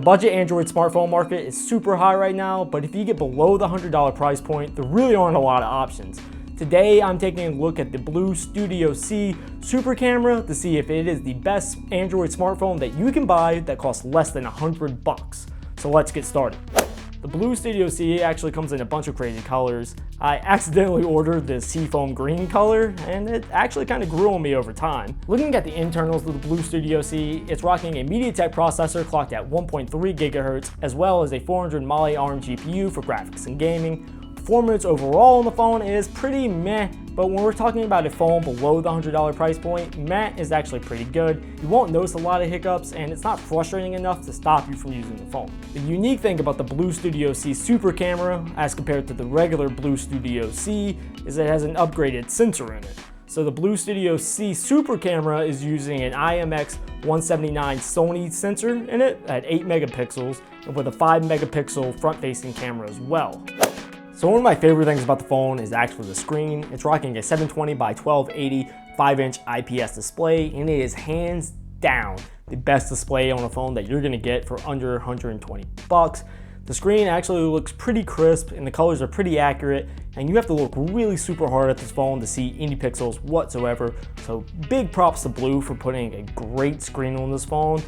budget Android smartphone market is super high right now, but if you get below the $100 price point, there really aren't a lot of options. Today, I'm taking a look at the BLU Studio C Super Camera to see if it is the best Android smartphone that you can buy that costs less than $100. So let's get started. The BLU Studio C actually comes in a bunch of crazy colors. I accidentally ordered the seafoam green color, and it actually kind of grew on me over time. Looking at the internals of the BLU Studio C, it's rocking a MediaTek processor clocked at 1.3 GHz, as well as a 400 Mali ARM GPU for graphics and gaming. Performance overall on the phone is pretty meh, but when we're talking about a phone below the $100 price point, meh is actually pretty good. You won't notice a lot of hiccups, and it's not frustrating enough to stop you from using the phone. The unique thing about the BLU Studio C Super Camera, as compared to the regular BLU Studio C, is it has an upgraded sensor in it. So the BLU Studio C Super Camera is using an IMX179 Sony sensor in it at 8 megapixels, and with a 5 megapixel front-facing camera as well. So one of my favorite things about the phone is actually the screen. It's rocking a 720 by 1280 5-inch IPS display, and it is hands down the best display on a phone that you're gonna get for under $120. The screen actually looks pretty crisp and the colors are pretty accurate, and you have to look really super hard at this phone to see any pixels whatsoever. So big props to BLU for putting a great screen on this phone.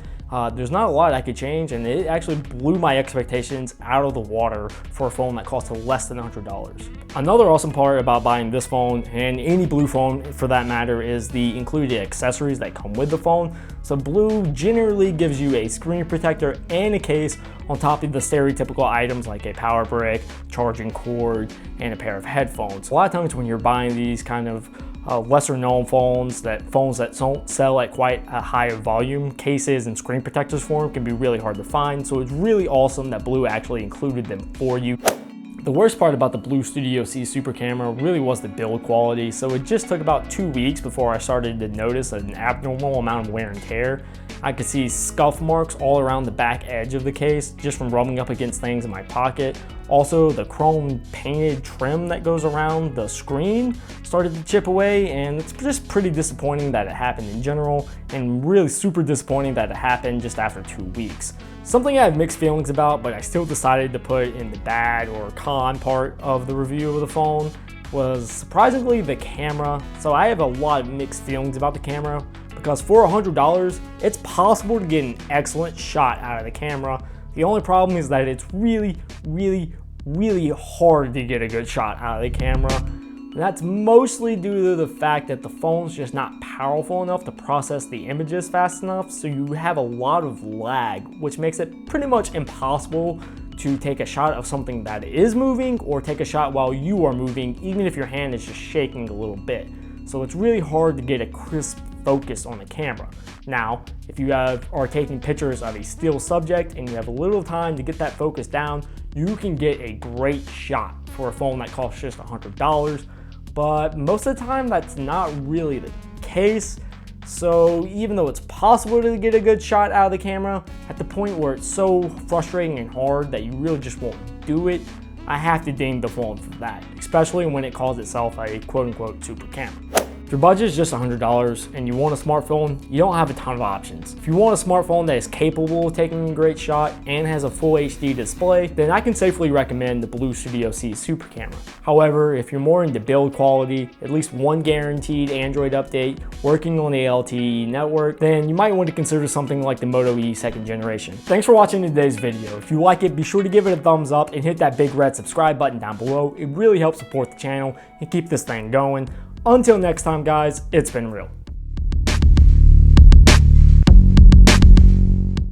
There's not a lot I could change, and it actually blew my expectations out of the water for a phone that costs less than $100. Another awesome part about buying this phone, and any BLU phone for that matter, is the included accessories that come with the phone. So BLU generally gives you a screen protector and a case on top of the stereotypical items like a power brick, charging cord, and a pair of headphones. A lot of times when you're buying these kind of lesser known phones that don't sell at quite a higher volume, cases and screen protectors for them can be really hard to find. So it's really awesome that BLU actually included them for you. The worst part about the BLU Studio C Super Camera really was the build quality. So it just took about 2 weeks before I started to notice an abnormal amount of wear and tear. I could see scuff marks all around the back edge of the case just from rubbing up against things in my pocket. Also, the chrome painted trim that goes around the screen started to chip away, and it's just pretty disappointing that it happened in general, and really super disappointing that it happened just after 2 weeks. Something I have mixed feelings about, but I still decided to put in the bad or con part of the review of the phone, was surprisingly the camera. So I have a lot of mixed feelings about the camera, because for $100, it's possible to get an excellent shot out of the camera. The only problem is that it's really hard to get a good shot out of the camera. And that's mostly due to the fact that the phone's just not powerful enough to process the images fast enough, so you have a lot of lag, which makes it pretty much impossible to take a shot of something that is moving or take a shot while you are moving, even if your hand is just shaking a little bit. So it's really hard to get a crisp focus on the camera. Now, if you are taking pictures of a still subject and you have a little time to get that focus down, you can get a great shot for a phone that costs just $100. But most of the time, that's not really the case. So even though it's possible to get a good shot out of the camera, at the point where it's so frustrating and hard that you really just won't do it, I have to ding the phone for that, especially when it calls itself a quote-unquote super camera. If your budget is just $100 and you want a smartphone, you don't have a ton of options. If you want a smartphone that is capable of taking a great shot and has a full HD display, then I can safely recommend the BLU Studio C Super Camera. However, if you're more into build quality, at least one guaranteed Android update, working on the LTE network, then you might want to consider something like the Moto E 2nd generation. Thanks for watching today's video. If you like it, be sure to give it a thumbs up and hit that big red subscribe button down below. It really helps support the channel and keep this thing going. Until next time, guys, it's been real.